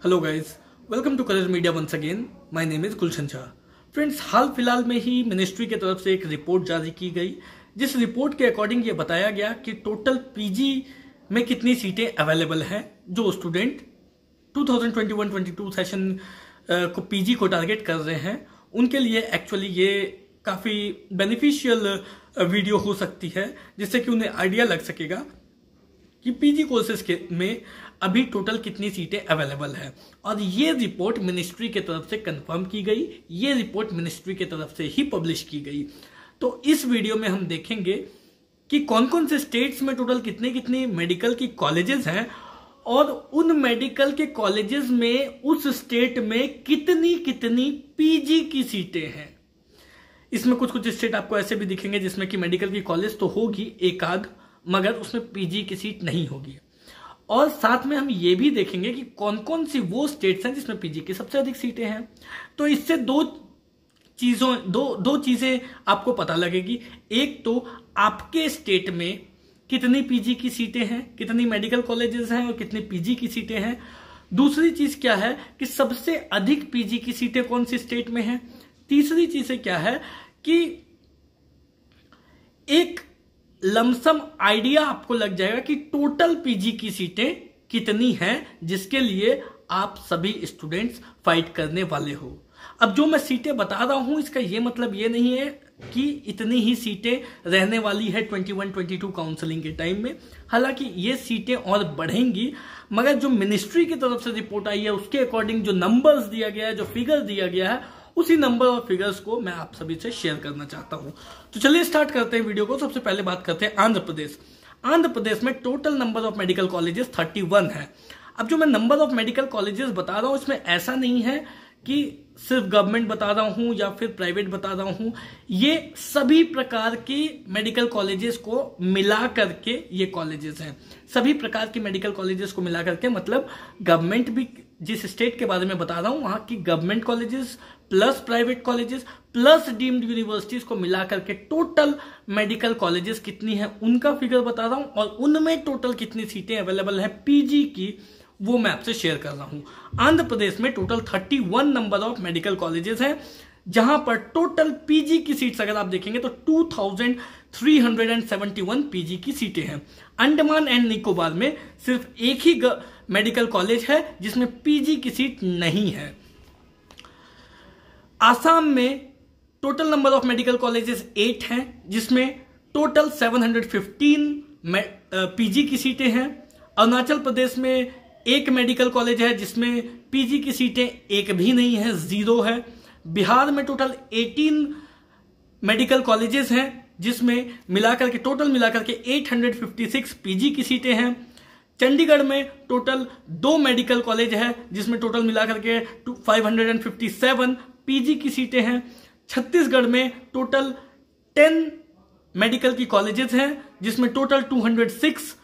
Hello guys, welcome to career media once again. My name is Gulshan Jha. Friends, हाल फिलहाल में ही ministry की तरफ से एक रिपोर्ट जारी की गई, जिस रिपोर्ट के अकॉर्डिंग ये बताया गया कि टोटल पीजी में कितनी सीटें अवेलेबल हैं। जो स्टूडेंट 2021-22 सेशन को पीजी को टारगेट कर रहे हैं, उनके लिए एक्चुअली ये काफ़ी बेनिफिशियल वीडियो हो सकती है, जिससे कि उन्हें आइडिया लग सकेगा कि पीजी कोर्सेज में अभी टोटल कितनी सीटें अवेलेबल है। और ये रिपोर्ट मिनिस्ट्री की तरफ से कंफर्म की गई, ये रिपोर्ट मिनिस्ट्री की तरफ से ही पब्लिश की गई। तो इस वीडियो में हम देखेंगे कि कौन कौन से स्टेट्स में टोटल कितने कितने मेडिकल की कॉलेजेस हैं और उन मेडिकल के कॉलेजेस में उस स्टेट में कितनी कितनी पीजी की सीटें हैं। इसमें कुछ कुछ स्टेट आपको ऐसे भी दिखेंगे जिसमें कि मेडिकल की कॉलेज तो होगी एक आध, मगर उसमें पीजी की सीट नहीं होगी। और साथ में हम ये भी देखेंगे कि कौन कौन सी वो स्टेट्स हैं जिसमें पीजी की सबसे अधिक सीटें हैं। तो इससे दो चीजें आपको पता लगेगी। एक तो आपके स्टेट में कितनी पीजी की सीटें हैं, कितनी मेडिकल कॉलेजेस हैं और कितनी पीजी की सीटें हैं। दूसरी चीज क्या है कि सबसे अधिक पीजी की सीटें कौन सी स्टेट में हैं। तीसरी चीज क्या है कि एक लमसम आइडिया आपको लग जाएगा कि टोटल पीजी की सीटें कितनी हैं, जिसके लिए आप सभी स्टूडेंट्स फाइट करने वाले हो। अब जो मैं सीटें बता रहा हूं, इसका यह मतलब ये नहीं है कि इतनी ही सीटें रहने वाली है 21-22 काउंसलिंग के टाइम में। हालांकि ये सीटें और बढ़ेंगी, मगर जो मिनिस्ट्री की तरफ से रिपोर्ट आई है उसके अकॉर्डिंग जो नंबर्स दिया गया है, जो फिगर दिया गया है, उसी नंबर और फिगर्स को मैं आप सभी से शेयर करना चाहता हूं। तो चलिए स्टार्ट करते हैं वीडियो को। सबसे पहले बात करते हैं आंध्र प्रदेश। आंध्र प्रदेश में total number of medical colleges 31 है। अब जो मैं नंबर ऑफ मेडिकल कॉलेजेस बता रहा हूं, इसमें ऐसा नहीं है कि सिर्फ गवर्नमेंट बता रहा हूं या फिर प्राइवेट बता रहा हूं। ये सभी प्रकार की मेडिकल कॉलेजेस को मिला करके ये कॉलेजेस हैं। सभी प्रकार की मेडिकल कॉलेजेस को मिला करके, मतलब गवर्नमेंट भी, जिस स्टेट के बारे में बता रहा हूं वहां की government colleges plus private colleges plus deemed universities को मिला करके टोटल मेडिकल कॉलेजेस कितनी है उनका फिगर बता रहा हूं, और उनमें टोटल कितनी सीटें अवेलेबल है पीजी की, वो मैं आपसे शेयर कर रहा हूं। आंध्र प्रदेश में total 31 number of medical colleges हैं, जहां पर टोटल पीजी की सीट्स अगर आप देखेंगे तो 2371 पीजी की सीटें हैं। अंडमान एंड निकोबार में सिर्फ एक ही मेडिकल कॉलेज है जिसमें पीजी की सीट नहीं है। आसाम में total number of medical colleges 8 हैं, जिसमें टोटल 715 पीजी की सीटें हैं। अरुणाचल प्रदेश में एक मेडिकल कॉलेज है जिसमें पीजी की सीटें एक भी नहीं है, 0 है। बिहार में टोटल 18 मेडिकल कॉलेजेस हैं, जिसमें मिलाकर के टोटल मिलाकर के 856 पीजी की सीटें हैं। चंडीगढ़ में टोटल 2 मेडिकल कॉलेज है, जिसमें टोटल मिलाकर के 557 पीजी की सीटें हैं। छत्तीसगढ़ में टोटल 10 मेडिकल की कॉलेजेस हैं, जिसमें टोटल 206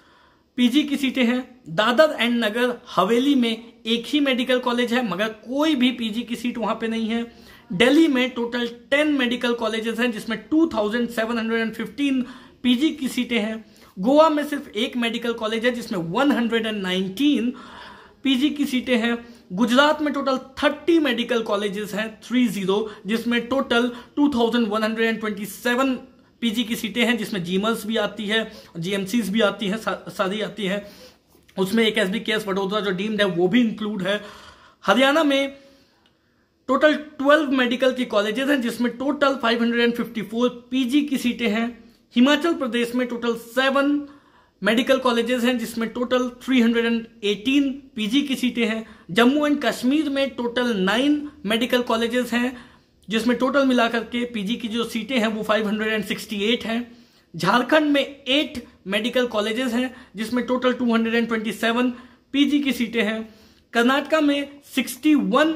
पीजी की सीटें हैं। दादर एंड नगर हवेली में एक ही मेडिकल कॉलेज है, मगर कोई भी पीजी की सीट वहां पे नहीं है। दिल्ली में टोटल 10 मेडिकल कॉलेजेस हैं, जिसमें 2715 पीजी की सीटें हैं। गोवा में सिर्फ एक मेडिकल कॉलेज है, जिसमें 119 पीजी की सीटें हैं। गुजरात में टोटल 30 मेडिकल कॉलेजेस हैं, 30, जिसमें टोटल 2127 पीजी की सीटें हैं, जिसमें जीमर्स भी आती है, जीएमसीज भी आती है, सारी आती है। उसमें एक एसबीकेएस वडोदरा जो डीम्ड है वो भी इंक्लूड है। हरियाणा में टोटल 12 मेडिकल की कॉलेजेस हैं, जिसमें टोटल 554 पीजी की सीटें हैं। हिमाचल प्रदेश में टोटल 7 मेडिकल कॉलेजेस हैं, जिसमें टोटल 318 पीजी की सीटें हैं। जम्मू एंड कश्मीर में टोटल 9 मेडिकल कॉलेजेस हैं, जिसमें टोटल मिलाकर के पीजी की जो सीटें हैं वो 568 हैं। झारखंड में 8 मेडिकल कॉलेजेस हैं, जिसमें टोटल 227 पीजी की सीटें हैं। कर्नाटका में 61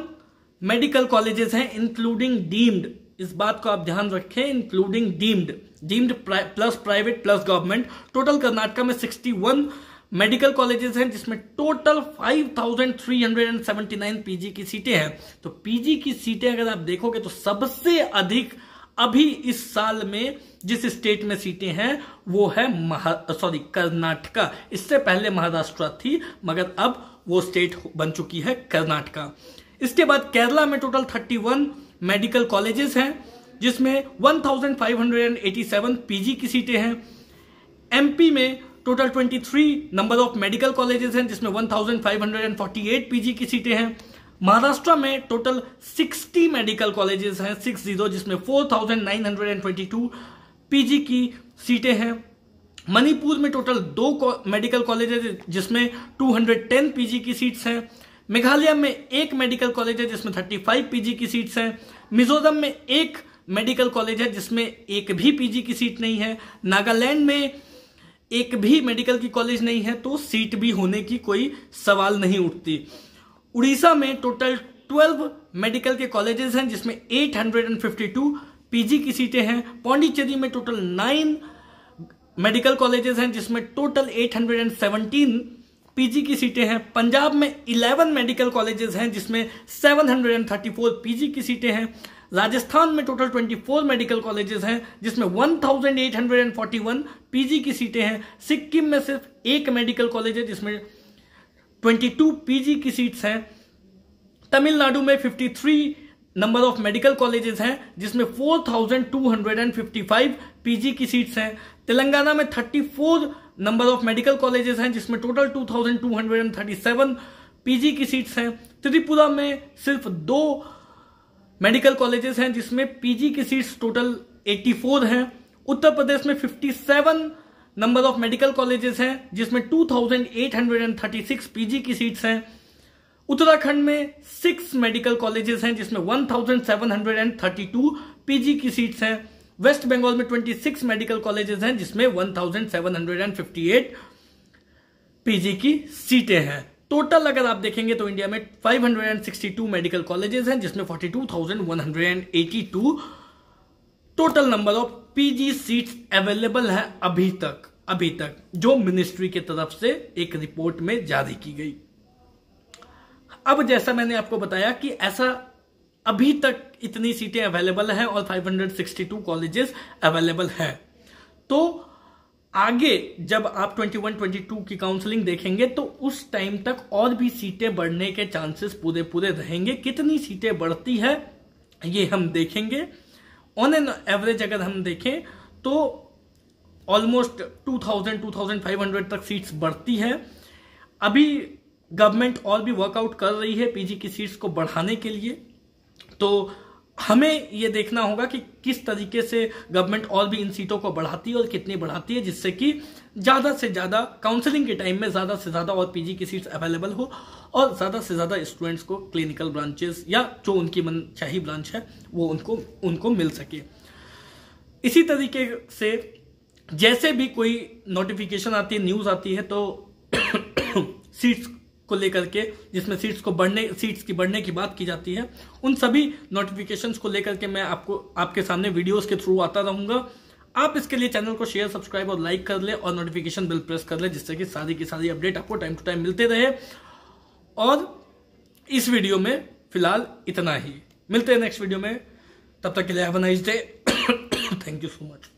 मेडिकल कॉलेजेस हैं, इंक्लूडिंग डीम्ड। इस बात को आप ध्यान रखें, including deemed plus private plus government. Total Karnataka में 61 मेडिकल कॉलेजेस हैं, जिसमें टोटल 5379 पीजी की सीटें हैं। तो पीजी की सीटें अगर आप देखोगे तो सबसे अधिक अभी इस साल में जिस स्टेट में सीटें हैं वो है कर्नाटका। इससे पहले महाराष्ट्र थी, मगर अब वो स्टेट बन चुकी है कर्नाटका। इसके बाद केरला में टोटल 31 मेडिकल कॉलेजेस हैं जिसमें 1587 पीजी की सीटें हैं। एमपी में total 23 number of medical colleges हैं जिसमें 1548 पीजी की सीटें हैं। महाराष्ट्र में टोटल 60 मेडिकल कॉलेजेस हैं 60 जिसमें 4922 पीजी की सीटें हैं। मणिपुर में टोटल 2 मेडिकल कॉलेजेस जिसमें 210 पीजी की सीट्स हैं। मेघालय में 1 मेडिकल कॉलेज है जिसमें 35 पीजी की सीट्स हैं। मिजोरम में 1 मेडिकल कॉलेज है जिसमें 1 भी पीजी की सीट नहीं है। नागालैंड में 1 भी मेडिकल की कॉलेज नहीं है, तो सीट भी होने की कोई सवाल नहीं उठती। उड़ीसा में टोटल 12 मेडिकल के कॉलेजेस हैं जिसमें 852 पीजी की सीटें हैं। पौंडीचेरी में टोटल 9 मेडिकल कॉलेजेस हैं जिसमें टोटल 817 पीजी की सीटें हैं। पंजाब में 11 मेडिकल कॉलेजेस हैं जिसमें 734 पीजी की सीटें हैं। राजस्थान में टोटल 24 मेडिकल कॉलेजेस हैं जिसमें 1841 पीजी की सीटें हैं। सिक्किम में सिर्फ 1 मेडिकल कॉलेज है जिसमें 22 पीजी की सीट्स हैं। तमिलनाडु में 53 नंबर ऑफ मेडिकल कॉलेजेस हैं जिसमें 4255 पीजी की सीट्स हैं। तेलंगाना में 34 नंबर ऑफ मेडिकल कॉलेजेस हैं जिसमें टोटल 2237 पीजी की सीट्स हैं। त्रिपुरा में सिर्फ 2 मेडिकल कॉलेजेस हैं जिसमें पीजी की सीट्स टोटल 84 हैं। उत्तर प्रदेश में 57 नंबर ऑफ मेडिकल कॉलेजेस हैं जिसमें 2836 पीजी की सीट्स हैं। उत्तराखंड में 6 मेडिकल कॉलेजेस हैं जिसमें 1732 पीजी की सीट्स हैं। वेस्ट बंगाल में 26 मेडिकल कॉलेजेस हैं जिसमें 1758 पीजी की सीटें हैं। टोटल अगर आप देखेंगे तो इंडिया में 562 मेडिकल कॉलेजेस हैं जिसमें 42,182 total number of PG seats available है अभी तक जो मिनिस्ट्री की तरफ से एक रिपोर्ट में जारी की गई। अब जैसा मैंने आपको बताया कि ऐसा अभी तक इतनी सीटें अवेलेबल हैं और 562 कॉलेजेस अवेलेबल हैं, तो आगे जब आप 21-22 की काउंसलिंग देखेंगे तो उस टाइम तक और भी सीटें बढ़ने के चांसेस पूरे रहेंगे। कितनी सीटें बढ़ती है ये हम देखेंगे। ऑन एन एवरेज अगर हम देखें तो ऑलमोस्ट 2000-2500 तक सीट्स बढ़ती है। अभी गवर्नमेंट और भी वर्कआउट कर रही है पीजी की सीट्स को बढ़ाने के लिए, तो हमें यह देखना होगा कि किस तरीके से गवर्नमेंट और भी इन सीटों को बढ़ाती है और कितनी बढ़ाती है, जिससे कि ज्यादा से ज्यादा काउंसलिंग के टाइम में ज्यादा से ज्यादा और पीजी की सीट्स अवेलेबल हो और ज्यादा से ज्यादा स्टूडेंट्स को क्लिनिकल ब्रांचेस या जो उनकी मनचाही ब्रांच है वो उनको मिल सके। इसी तरीके से जैसे भी कोई नोटिफिकेशन आती है, न्यूज आती है, तो सीट्स को लेकर के जिसमें सीट्स की बढ़ने की बात की जाती है, उन सभी नोटिफिकेशंस को लेकर के मैं आपके सामने वीडियोस के थ्रू आता रहूंगा। आप इसके लिए चैनल को शेयर, सब्सक्राइब और लाइक कर ले और नोटिफिकेशन बेल प्रेस कर ले, जिससे कि सारी की सारी अपडेट आपको टाइम टू टाइम मिलते रहे। और इस वीडियो में फिलहाल इतना ही, मिलते हैं नेक्स्ट वीडियो में, तब तक के लिए have a nice day. Thank you so much.